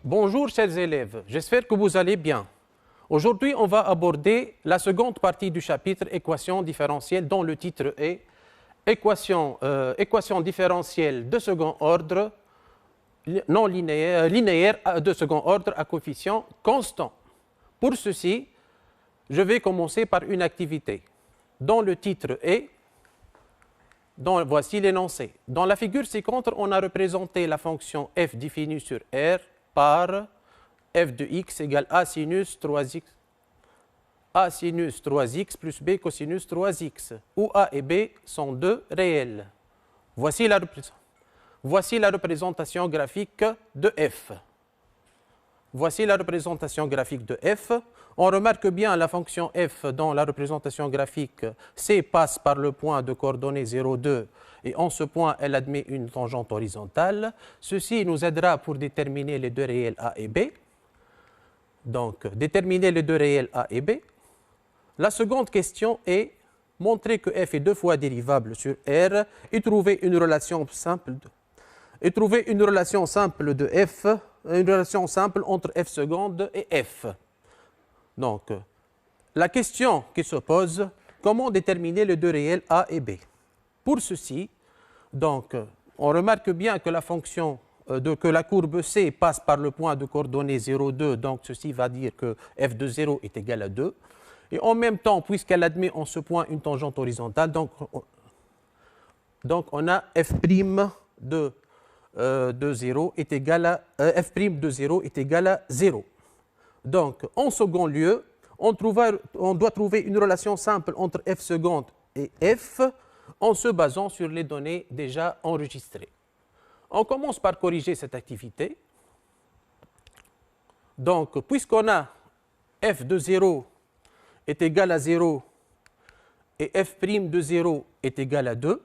Bonjour chers élèves, j'espère que vous allez bien. Aujourd'hui, on va aborder la seconde partie du chapitre équations différentielles dont le titre est équations différentielles de second ordre non linéaires de second ordre à coefficient constant. Pour ceci, je vais commencer par une activité dont le titre est, voici l'énoncé. Dans la figure ci-contre, on a représenté la fonction f définie sur R par f de x égale a sinus 3x plus b cosinus 3x, où a et b sont deux réels. Voici la représentation graphique de f. Voici la représentation graphique de f. On remarque bien la fonction f dans la représentation graphique. C passe par le point de coordonnées 0, 2 et en ce point, elle admet une tangente horizontale. Ceci nous aidera pour déterminer les deux réels a et b. Donc, déterminer les deux réels a et b. La seconde question est montrer que f est deux fois dérivable sur R et trouver une relation simple de f, une relation simple entre f seconde et f. Donc, la question qui se pose, comment déterminer les deux réels a et b? Pour ceci, donc, on remarque bien que la fonction que la courbe C passe par le point de coordonnées 0, 2, donc ceci va dire que f de 0 est égal à 2. Et en même temps, puisqu'elle admet en ce point une tangente horizontale, donc on a f' de 0 est égal à f' de 0 est égal à 0. Donc, en second lieu, on doit trouver une relation simple entre f seconde et f en se basant sur les données déjà enregistrées. On commence par corriger cette activité. Donc, puisqu'on a f de 0 est égal à 0 et f' de 0 est égal à 2,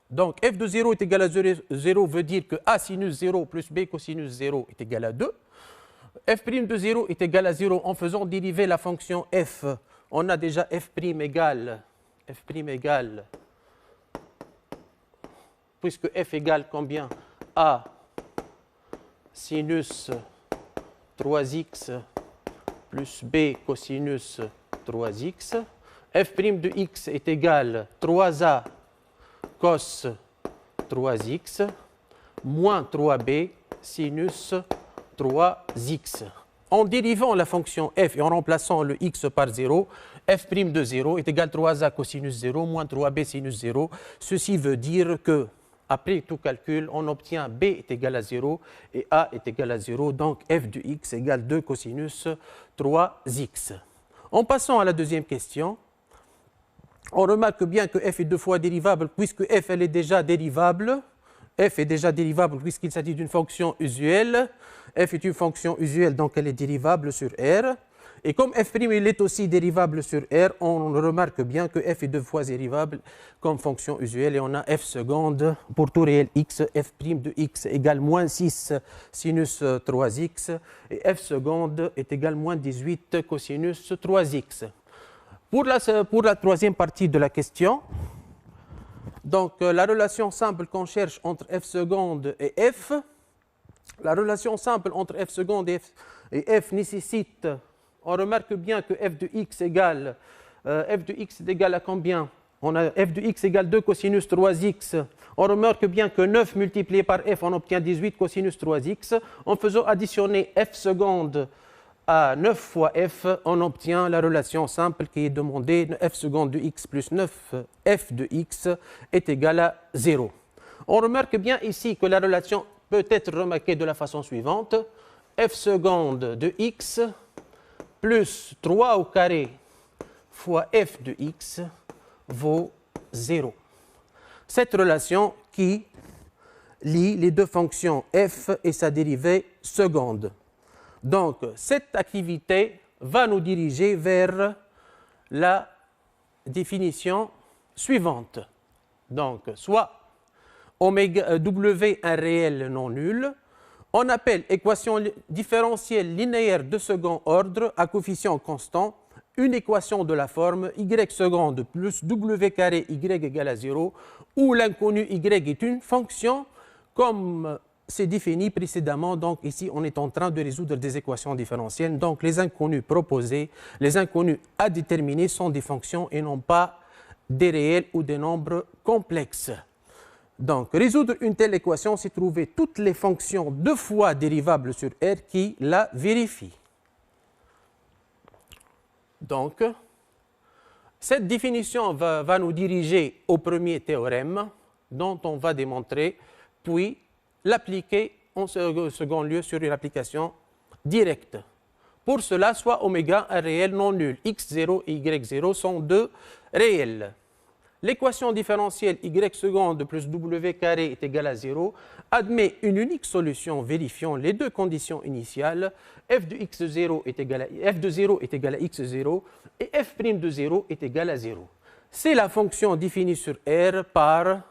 donc f de 0 est égal à 0 veut dire que a sinus 0 plus b cosinus 0 est égal à 2. f' de 0 est égal à 0 en faisant dériver la fonction f. On a déjà f' égale, puisque f égale combien? A sinus 3x plus b cosinus 3x. f' de x est égal 3a cos 3x moins 3b sinus 3x. En dérivant la fonction f et en remplaçant le x par 0, f' de 0 est égal 3a cosinus 0 moins 3b sinus 0. Ceci veut dire que, après tout calcul, on obtient b est égal à 0 et a est égal à 0. Donc f de x égale 2 cosinus 3x. En passant à la deuxième question, on remarque bien que f est deux fois dérivable puisque f elle est déjà dérivable. F est déjà dérivable puisqu'il s'agit d'une fonction usuelle. F est une fonction usuelle, donc elle est dérivable sur R. Et comme f' il est aussi dérivable sur R, on remarque bien que f est deux fois dérivable comme fonction usuelle et on a f seconde pour tout réel x, f' de x égale moins 6 sinus 3x et f seconde est égal moins 18 cosinus 3x. Pour la troisième partie de la question, donc la relation simple qu'on cherche entre f seconde et f, la relation simple entre f seconde et f nécessite, on remarque bien que f de x égale, f de x est égal à combien? On a f de x égale 2 cosinus 3x. On remarque bien que 9 multiplié par f, on obtient 18 cosinus 3x. En faisant additionner f seconde à 9 fois f, on obtient la relation simple qui est demandée, f seconde de x plus 9 f de x est égal à 0. On remarque bien ici que la relation peut être remarquée de la façon suivante. F seconde de x plus 3 au carré fois f de x vaut 0. Cette relation qui lie les deux fonctions f et sa dérivée seconde. Donc, cette activité va nous diriger vers la définition suivante. Donc, soit W un réel non nul, on appelle équation différentielle linéaire de second ordre à coefficient constant une équation de la forme y seconde plus w carré y égale à 0, où l'inconnu y est une fonction comme c'est défini précédemment. Donc ici, on est en train de résoudre des équations différentielles. Donc les inconnus proposés, les inconnus à déterminer sont des fonctions et non pas des réels ou des nombres complexes. Donc résoudre une telle équation, c'est trouver toutes les fonctions 2 fois dérivables sur R qui la vérifient. Donc, cette définition va nous diriger au premier théorème dont on va démontrer, puis l'appliquer en second lieu sur une application directe. Pour cela, soit oméga un réel non nul, x0 et y0 sont 2 réels. L'équation différentielle y seconde plus w carré est égale à 0 admet une unique solution vérifiant les 2 conditions initiales. F de x0 est égal à, f de 0 est égal à x0 et f' de 0 est égal à 0. C'est la fonction définie sur R par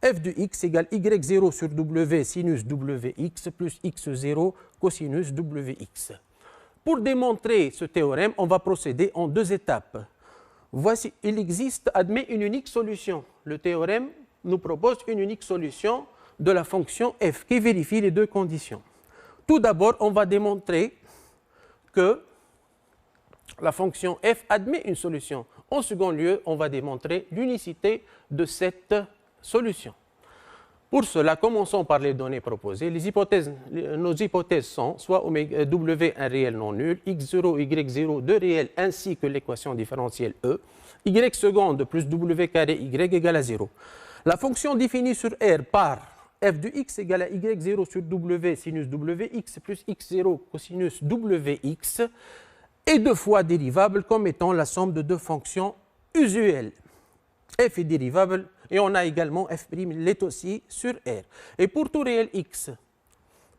f de x égale y0 sur w sinus wx plus x0 cosinus wx. Pour démontrer ce théorème, on va procéder en 2 étapes. Voici, il existe, admet une unique solution. Le théorème nous propose une unique solution de la fonction f qui vérifie les 2 conditions. Tout d'abord, on va démontrer que la fonction f admet une solution. En second lieu, on va démontrer l'unicité de cette solution. Pour cela, commençons par les données proposées. Nos hypothèses sont soit w un réel non nul, x0, y0 deux réels ainsi que l'équation différentielle E, y seconde plus w carré y égale à 0. La fonction définie sur R par f de x égale à y0 sur w sinus wx plus x0 cosinus wx est 2 fois dérivable comme étant la somme de 2 fonctions usuelles. F est dérivable et on a également f' l'est aussi sur R. Et pour tout réel x,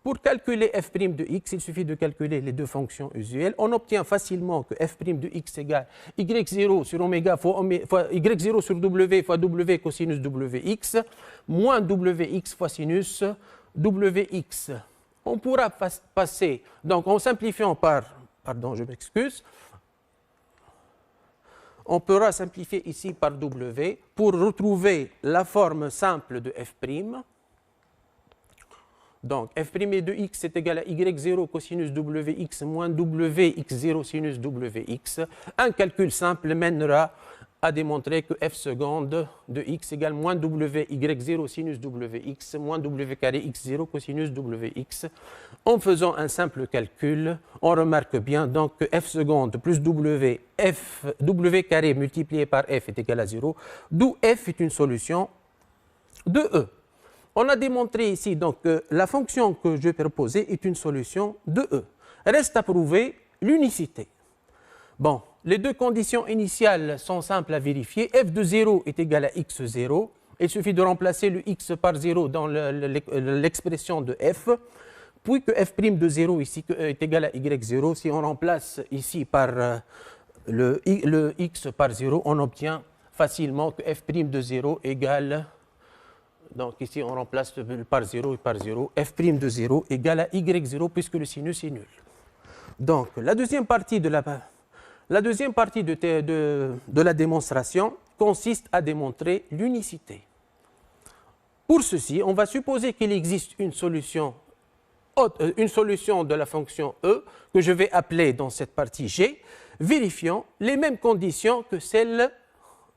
pour calculer f' de x, il suffit de calculer les 2 fonctions usuelles. On obtient facilement que f' de x égale y0 sur oméga fois y0 sur w fois w cosinus wx moins wx fois sinus wx. On pourra passer, donc en simplifiant par, pardon, je m'excuse, on pourra simplifier ici par w pour retrouver la forme simple de f'. Donc, f' de x est égal à y0 cosinus wx moins wx0 sinus wx. Un calcul simple mènera à démontrer que f seconde de x égale moins wy0 sinus wx moins w carré x0 cosinus wx. En faisant un simple calcul, on remarque bien donc que f seconde plus w carré multiplié par f est égal à 0, d'où f est une solution de E. On a démontré ici donc que la fonction que je vais proposer est une solution de E. Reste à prouver l'unicité. Bon, les 2 conditions initiales sont simples à vérifier. F de 0 est égal à x0. Il suffit de remplacer le x par 0 dans l'expression de f. Puis que f' de 0 ici est égal à y0. Si on remplace ici par le x par 0, on obtient facilement que f' de 0 égale... Donc ici, on remplace par 0 et par 0. F' de 0 égale à y0 puisque le sinus est nul. Donc, la deuxième partie de la démonstration consiste à démontrer l'unicité. Pour ceci, on va supposer qu'il existe une solution de la fonction E que je vais appeler dans cette partie G, vérifiant les mêmes conditions que celles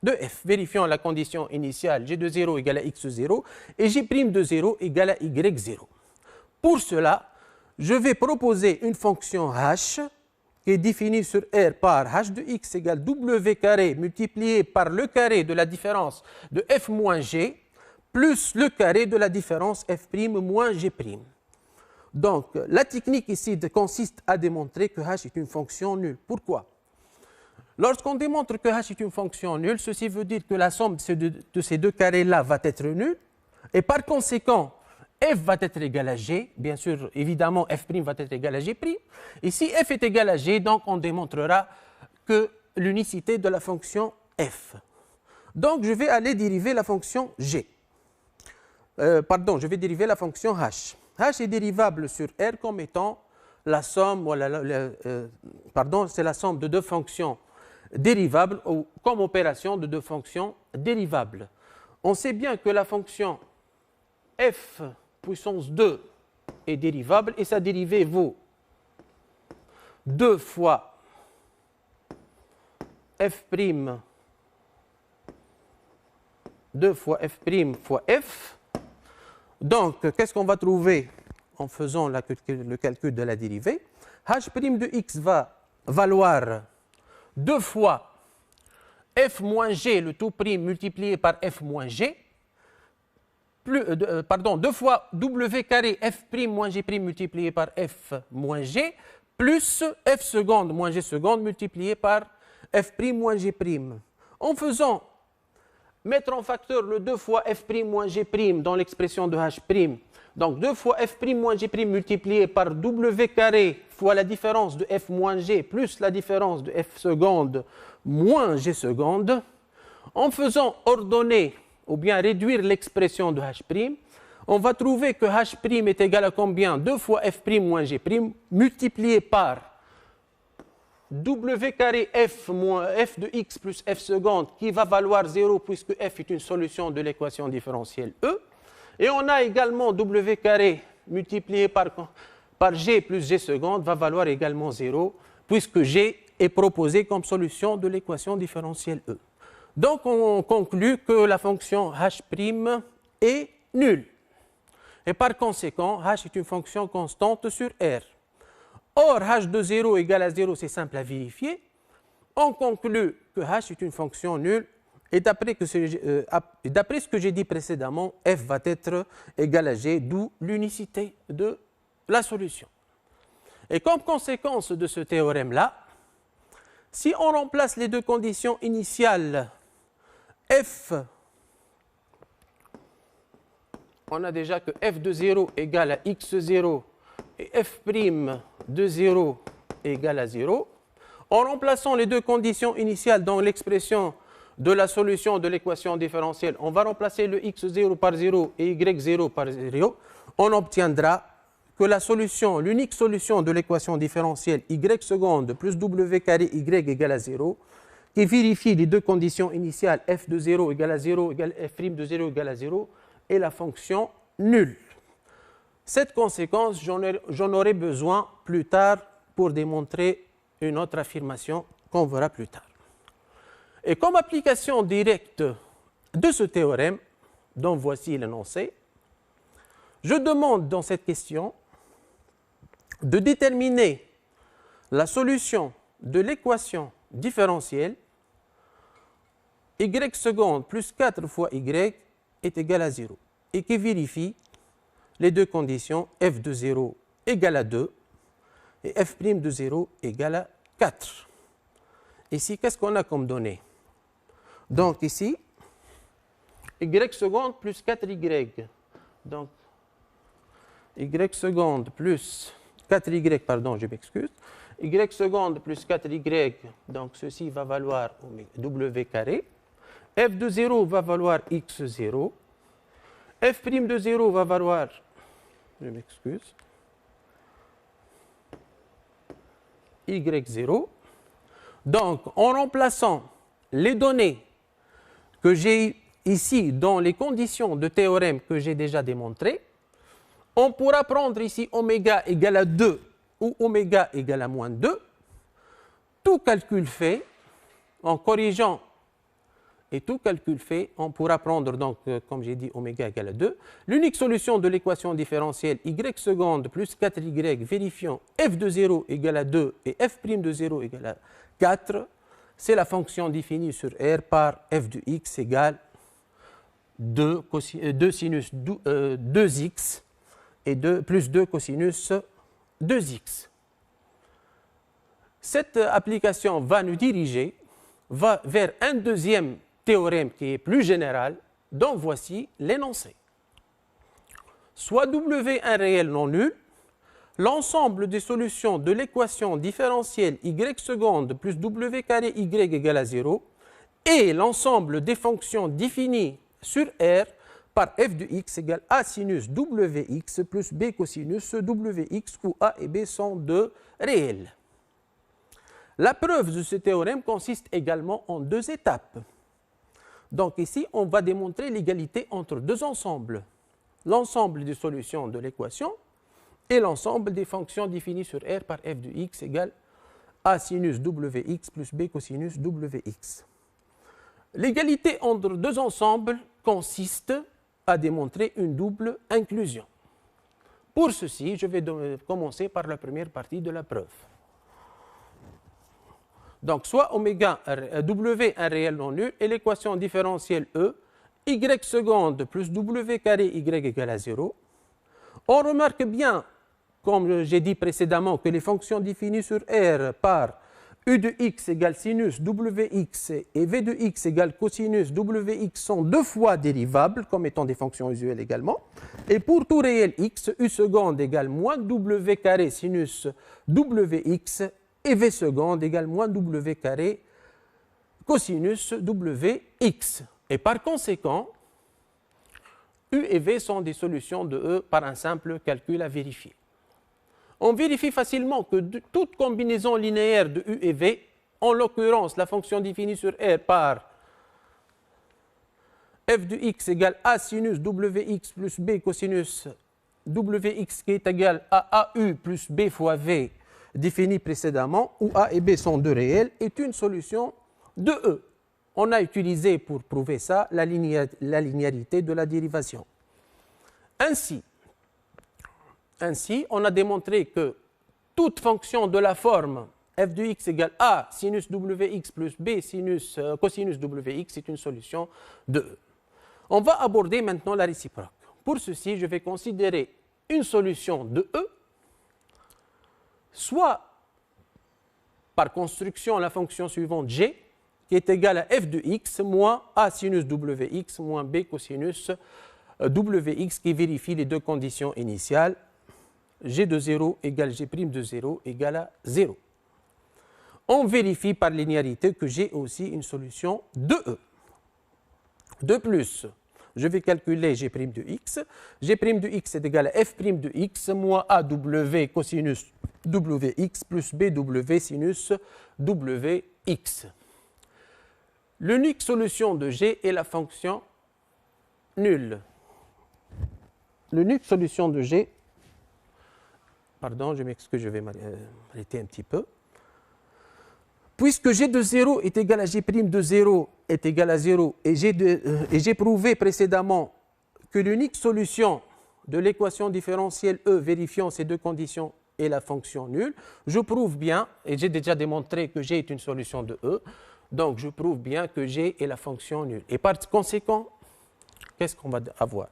de f, vérifiant la condition initiale g de 0 égale à x0 et g' de 0 égale à y0. Pour cela, je vais proposer une fonction h qui est définie sur R par h de x égale w carré multiplié par le carré de la différence de f moins g plus le carré de la différence f' moins g'. Donc, la technique ici consiste à démontrer que h est une fonction nulle. Pourquoi ? Lorsqu'on démontre que h est une fonction nulle, ceci veut dire que la somme de ces 2 carrés-là va être nulle, et par conséquent, f va être égal à g, bien sûr, évidemment, f' va être égal à g', et si f est égal à g, donc on démontrera que l'unicité de la fonction f. Donc, je vais aller dériver la fonction g. Je vais dériver la fonction h. h est dérivable sur R comme étant la somme, c'est la somme de 2 fonctions dérivables ou comme opération de 2 fonctions dérivables. On sait bien que la fonction f puissance 2 est dérivable et sa dérivée vaut 2 fois f', 2 fois f' fois f. Donc, qu'est-ce qu'on va trouver en faisant le calcul de la dérivée? H' de x va valoir 2 fois f moins g, le tout prime, multiplié par f moins g, pardon, 2 fois w carré f' moins g' multiplié par f moins g, plus f seconde moins g seconde multiplié par f' moins g'. En faisant mettre en facteur le 2 fois f' moins g' dans l'expression de h', donc 2 fois f' moins g' multiplié par w carré fois la différence de f moins g plus la différence de f seconde moins g seconde, en faisant ordonner ou bien réduire l'expression de h', on va trouver que h' est égal à combien? 2 fois f' moins g' multiplié par w carré f moins f de x plus f seconde qui va valoir 0 puisque f est une solution de l'équation différentielle E. Et on a également w carré multiplié par g plus g seconde va valoir également 0 puisque g est proposé comme solution de l'équation différentielle E. Donc on conclut que la fonction h' est nulle. Et par conséquent, h est une fonction constante sur R. Or, h de 0 égale à 0, c'est simple à vérifier. On conclut que h est une fonction nulle et d'après ce que j'ai dit précédemment, f va être égal à g, d'où l'unicité de la solution. Et comme conséquence de ce théorème-là, si on remplace les deux conditions initiales, f, on a déjà que f de 0 égale à x0 et f' de 0 égale à 0. En remplaçant les deux conditions initiales dans l'expression de la solution de l'équation différentielle, on va remplacer le x0 par 0 et y0 par 0. On obtiendra que la solution, l'unique solution de l'équation différentielle y seconde plus w carré y égale à 0, qui vérifie les deux conditions initiales f de 0 égale à 0 égale f' de 0 égale à 0, est la fonction nulle. Cette conséquence, j'en aurai besoin plus tard pour démontrer une autre affirmation qu'on verra plus tard. Et comme application directe de ce théorème, dont voici l'énoncé, je demande dans cette question de déterminer la solution de l'équation différentielle y seconde plus 4 fois y est égal à 0 et qui vérifie les deux conditions f de 0 égale à 2 et f' de 0 égale à 4. Ici, qu'est-ce qu'on a comme données? Donc ici, y seconde plus 4y. Donc, y seconde plus 4y, pardon, je m'excuse. Y seconde plus 4y, donc ceci va valoir w carré. F de 0 va valoir x0. F' de 0 va valoir, je m'excuse, y0. Donc, en remplaçant les données que j'ai ici dans les conditions de théorème que j'ai déjà démontré, on pourra prendre ici oméga égale à 2 ou oméga égale à moins 2. Tout calcul fait, en corrigeant et tout calcul fait, on pourra prendre donc, comme j'ai dit, oméga égale à 2. L'unique solution de l'équation différentielle y seconde plus 4y vérifiant f de 0 égale à 2 et f' de 0 égale à 4, c'est la fonction définie sur R par f de x égale 2 sinus 2x et plus 2 cosinus 2x. Cette application va nous diriger vers un deuxième théorème qui est plus général, dont voici l'énoncé. Soit W un réel non nul, l'ensemble des solutions de l'équation différentielle y seconde plus w carré y égale à 0 et l'ensemble des fonctions définies sur R par f de x égale a sinus wx plus b cosinus wx où a et b sont deux réels. La preuve de ce théorème consiste également en deux étapes. Donc ici, on va démontrer l'égalité entre deux ensembles. L'ensemble des solutions de l'équation et l'ensemble des fonctions définies sur R par f de x égale a sinus wx plus b cosinus wx. L'égalité entre deux ensembles consiste à démontrer une double inclusion. Pour ceci, je vais commencer par la première partie de la preuve. Donc, soit oméga w un réel non nul et l'équation différentielle E, y seconde plus w carré y égale à 0. On remarque bien, comme j'ai dit précédemment, que les fonctions définies sur R par u de x égale sinus wx et v de x égale cosinus wx sont deux fois dérivables comme étant des fonctions usuelles également. Et pour tout réel x, u seconde égale moins w carré sinus wx et v seconde égale moins w carré cosinus wx. Et par conséquent, u et v sont des solutions de E par un simple calcul à vérifier. On vérifie facilement que toute combinaison linéaire de u et v, en l'occurrence la fonction définie sur R par f de x égale a sinus wx plus b cosinus wx qui est égal à au plus b fois v défini précédemment, où a et b sont deux réels, est une solution de E. On a utilisé pour prouver ça la linéarité de la dérivation. Ainsi, on a démontré que toute fonction de la forme f de x égale a sinus wx plus b cosinus wx est une solution de E. On va aborder maintenant la réciproque. Pour ceci, je vais considérer une solution de E, soit par construction la fonction suivante g, qui est égale à f de x moins a sinus wx moins b cosinus wx, qui vérifie les deux conditions initiales, g de 0 égale g' de 0 égale à 0. On vérifie par linéarité que j'ai aussi une solution de E. De plus, je vais calculer g' de x. G' de x est égal à f' de x moins aw cosinus wx plus bw sinus wx. L'unique solution de g est la fonction nulle. L'unique solution de g, pardon, je m'excuse, je vais m'arrêter un petit peu. Puisque g de 0 est égal à g' de 0 est égal à 0 et j'ai prouvé précédemment que l'unique solution de l'équation différentielle E vérifiant ces deux conditions est la fonction nulle, je prouve bien, et j'ai déjà démontré que g est une solution de E, donc je prouve bien que g est la fonction nulle. Et par conséquent, qu'est-ce qu'on va avoir?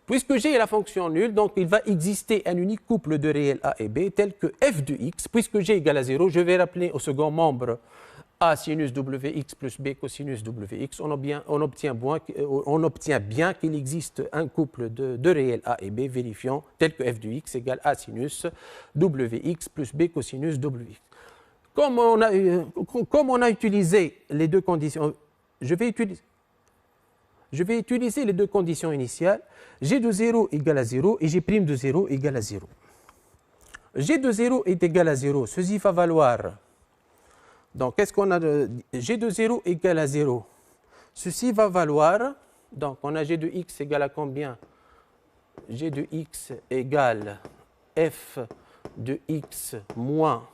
Puisque g est la fonction nulle, donc il va exister un unique couple de réels a et b tel que f de x. Puisque g égale à 0, je vais rappeler au second membre a sinus wx plus b cosinus wx. On obtient bien qu'il existe un couple de réels a et b vérifiant tel que f de x égale a sinus wx plus b cosinus wx. Comme on a utilisé les deux conditions, je vais utiliser les deux conditions initiales, g de 0 égale à 0 et g' de 0 égale à 0. G de 0 est égal à 0, ceci va valoir. Donc, qu'est-ce qu'on a de g de 0 égale à 0? Ceci va valoir, donc on a g de x égale à combien? G de x égale f de x moins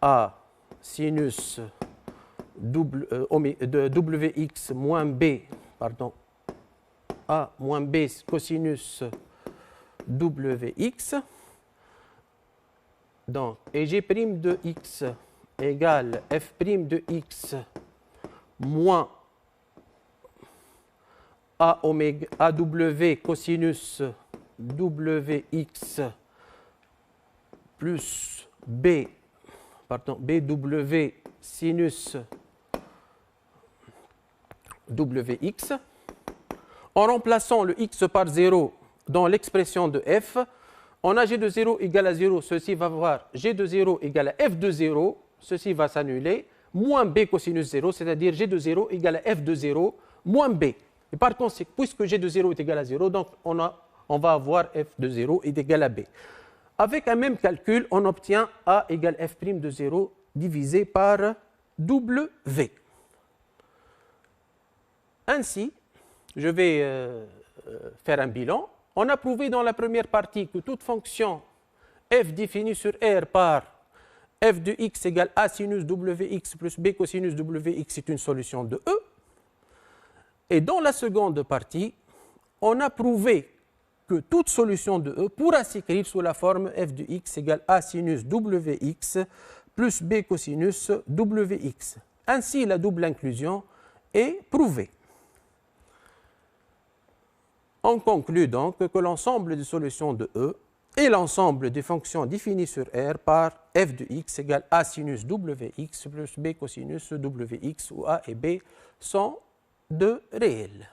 a sinus de wx moins b, pardon, a moins b cosinus wx. Donc, et g' de x égale f' de x moins aw cosinus wx plus bw sinus wx. En remplaçant le x par 0 dans l'expression de f, on a g de 0 égale à 0, ceci va avoir g de 0 égale à f de 0, ceci va s'annuler, moins b cosinus 0, c'est-à-dire g de 0 égale à f de 0 moins b. Et par conséquent, puisque g de 0 est égal à 0, donc on va avoir f de 0 est égal à b. Avec un même calcul, on obtient a égale f' de 0 divisé par w. Ainsi, je vais faire un bilan. On a prouvé dans la première partie que toute fonction f définie sur R par f de x égale a sinus wx plus b cosinus wx est une solution de E. Et dans la seconde partie, on a prouvé que toute solution de E pourra s'écrire sous la forme f de x égale a sinus wx plus b cosinus wx. Ainsi, la double inclusion est prouvée. On conclut donc que l'ensemble des solutions de E et l'ensemble des fonctions définies sur R par f de x égale a sinus wx plus b cosinus wx où a et b sont de réels.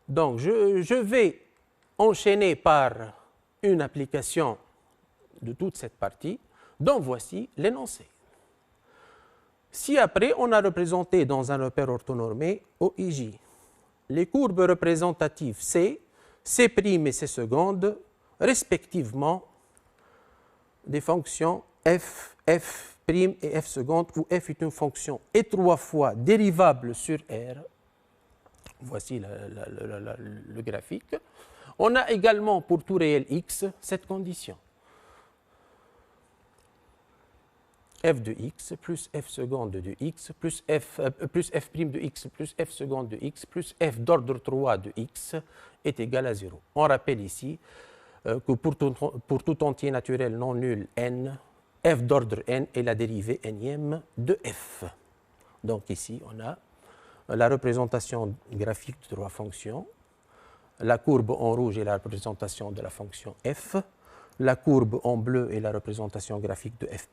Donc je vais enchaîner par une application de toute cette partie, dont voici l'énoncé. Si après on a représenté dans un repère orthonormé OIJ les courbes représentatives C, C' et C secondes, respectivement des fonctions f, f' et f seconde, où f est une fonction étroit fois dérivable sur R. Voici le graphique. On a également pour tout réel x cette condition. F de x plus f seconde de x plus f' de x plus f seconde de x plus f d'ordre 3 de x est égal à 0. On rappelle ici que pour tout entier naturel non nul n, f d'ordre n est la dérivée nème de f. Donc ici, on a la représentation graphique de trois fonctions. La courbe en rouge est la représentation de la fonction f. La courbe en bleu est la représentation graphique de f'.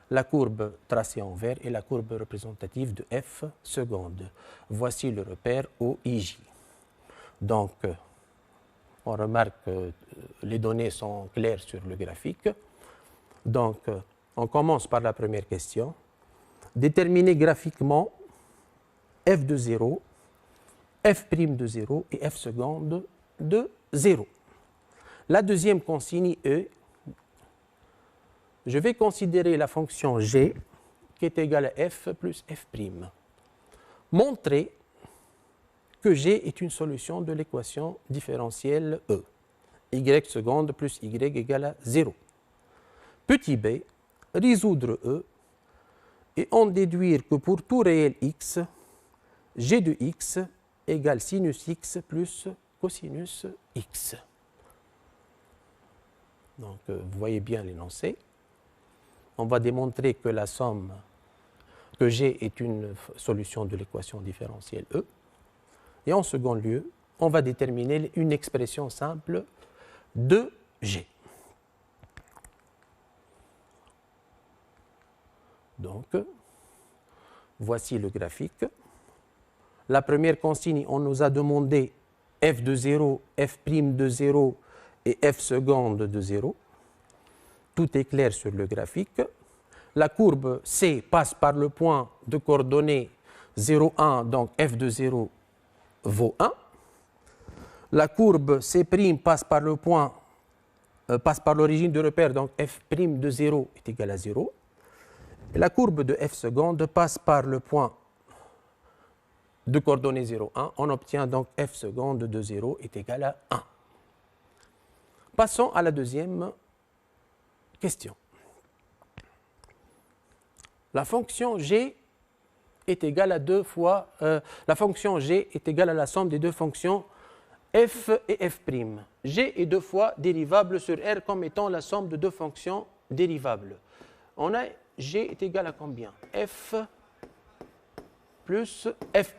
La courbe tracée en vert est la courbe représentative de f seconde. Voici le repère OIJ. Donc, on remarque que les données sont claires sur le graphique. Donc, on commence par la première question. Déterminer graphiquement f de 0, f' de 0 et f seconde de 0. La deuxième consigne est, je vais considérer la fonction g qui est égale à f plus f'. Montrer que g est une solution de l'équation différentielle E. Y seconde plus y égale à 0. Petit b, résoudre E et en déduire que pour tout réel x, g de x égale sinus x plus cosinus x. Donc, vous voyez bien l'énoncé. On va démontrer que la somme, que G est une solution de l'équation différentielle E. Et en second lieu, on va déterminer une expression simple de G. Donc, voici le graphique. La première consigne, on nous a demandé f de 0, f' de 0 et f seconde de 0. Tout est clair sur le graphique. La courbe C passe par le point de coordonnées 0, 1, donc f de 0 vaut 1. La courbe C' passe par le point, passe par l'origine du repère, donc f' de 0 est égal à 0. Et la courbe de f seconde passe par le point de coordonnées 0, 1. On obtient donc f seconde de 0 est égal à 1. Passons à la deuxième question. La fonction g est égale à la fonction g est égale à la somme des deux fonctions f et f'. G est deux fois dérivable sur R comme étant la somme de deux fonctions dérivables. On a g est égal à combien? F plus f'.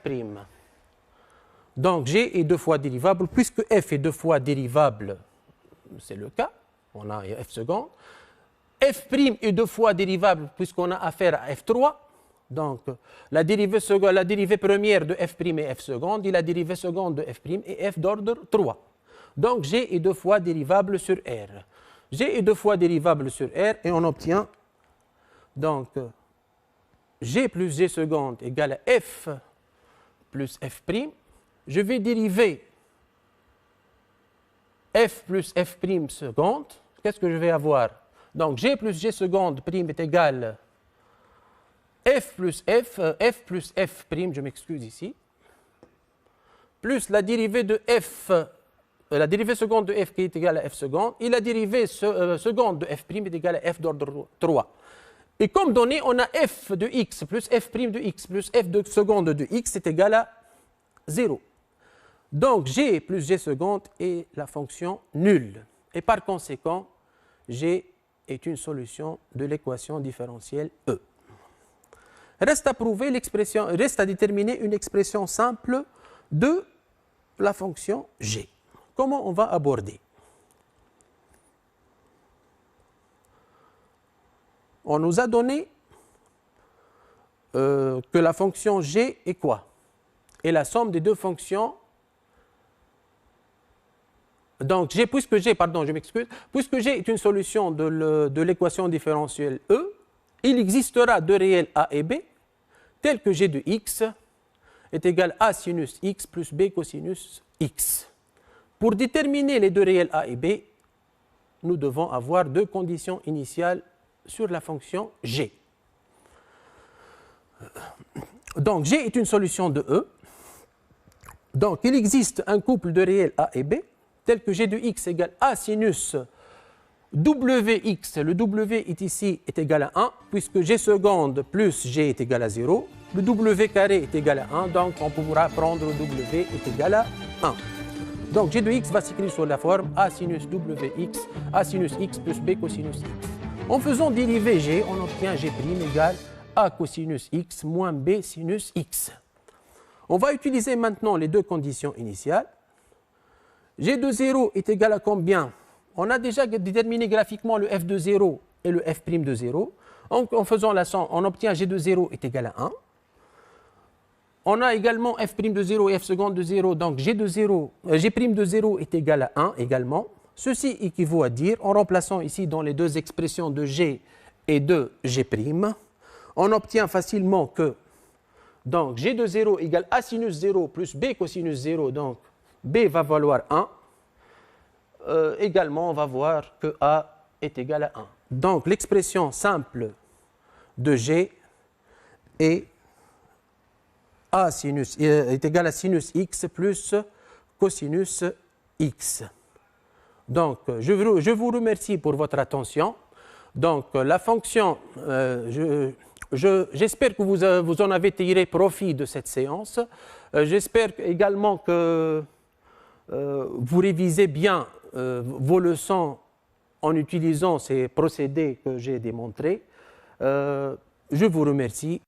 Donc g est deux fois dérivable. Puisque f est deux fois dérivable, c'est le cas, on a f seconde. F' est deux fois dérivable puisqu'on a affaire à f3. Donc la dérivée première de f' est f seconde et la dérivée seconde de f' est f d'ordre 3. Donc g est deux fois dérivable sur R. G est deux fois dérivable sur R et on obtient donc g plus g seconde égale à f plus f'. Je vais dériver f plus f' seconde. Qu'est-ce que je vais avoir? Donc g plus g seconde prime est égal f plus f plus f', je m'excuse ici, plus la dérivée de f la dérivée seconde de f qui est égale à f seconde, et la dérivée seconde de f' est égale à f d'ordre 3. Et comme donné, on a f de x plus f' de x plus f de seconde de x est égal à 0. Donc g plus g seconde est la fonction nulle. Et par conséquent, g est une solution de l'équation différentielle E. Reste à prouver l'expression, reste à déterminer une expression simple de la fonction g. Comment on va aborder? On nous a donné que la fonction g est quoi? Est la somme des deux fonctions. Donc, puisque g est une solution de l'équation différentielle E, il existera deux réels a et b, tels que g de x est égal à sinus x plus b cosinus x. Pour déterminer les deux réels a et b, nous devons avoir deux conditions initiales sur la fonction g. Donc, g est une solution de E. Donc, il existe un couple de réels a et b, tel que g de x égale a sinus wx, le w est ici est égal à 1, puisque g seconde plus g est égal à 0, le w carré est égal à 1, donc on pourra prendre w est égal à 1. Donc g de x va s'écrire sous la forme a sinus wx, a sinus x plus b cosinus x. En faisant dériver g, on obtient g' égale a cosinus x moins b sinus x. On va utiliser maintenant les deux conditions initiales. G de 0 est égal à combien? On a déjà déterminé graphiquement le f de 0 et le f' de 0. En faisant la somme, on obtient G de 0 est égal à 1. On a également f' de 0 et f seconde de 0, donc G' de 0 est égal à 1 également. Ceci équivaut à dire, en remplaçant ici dans les deux expressions de G et de G', on obtient facilement que donc G de 0 égale A sinus 0 plus B cosinus 0, donc B va valoir 1. Également, on va voir que A est égal à 1. Donc l'expression simple de G est A sinus, est égal à sinus x plus cosinus x. Donc je vous remercie pour votre attention. Donc la fonction, j'espère que vous en avez tiré profit de cette séance. J'espère également que vous révisez bien vos leçons en utilisant ces procédés que j'ai démontrés. Je vous remercie.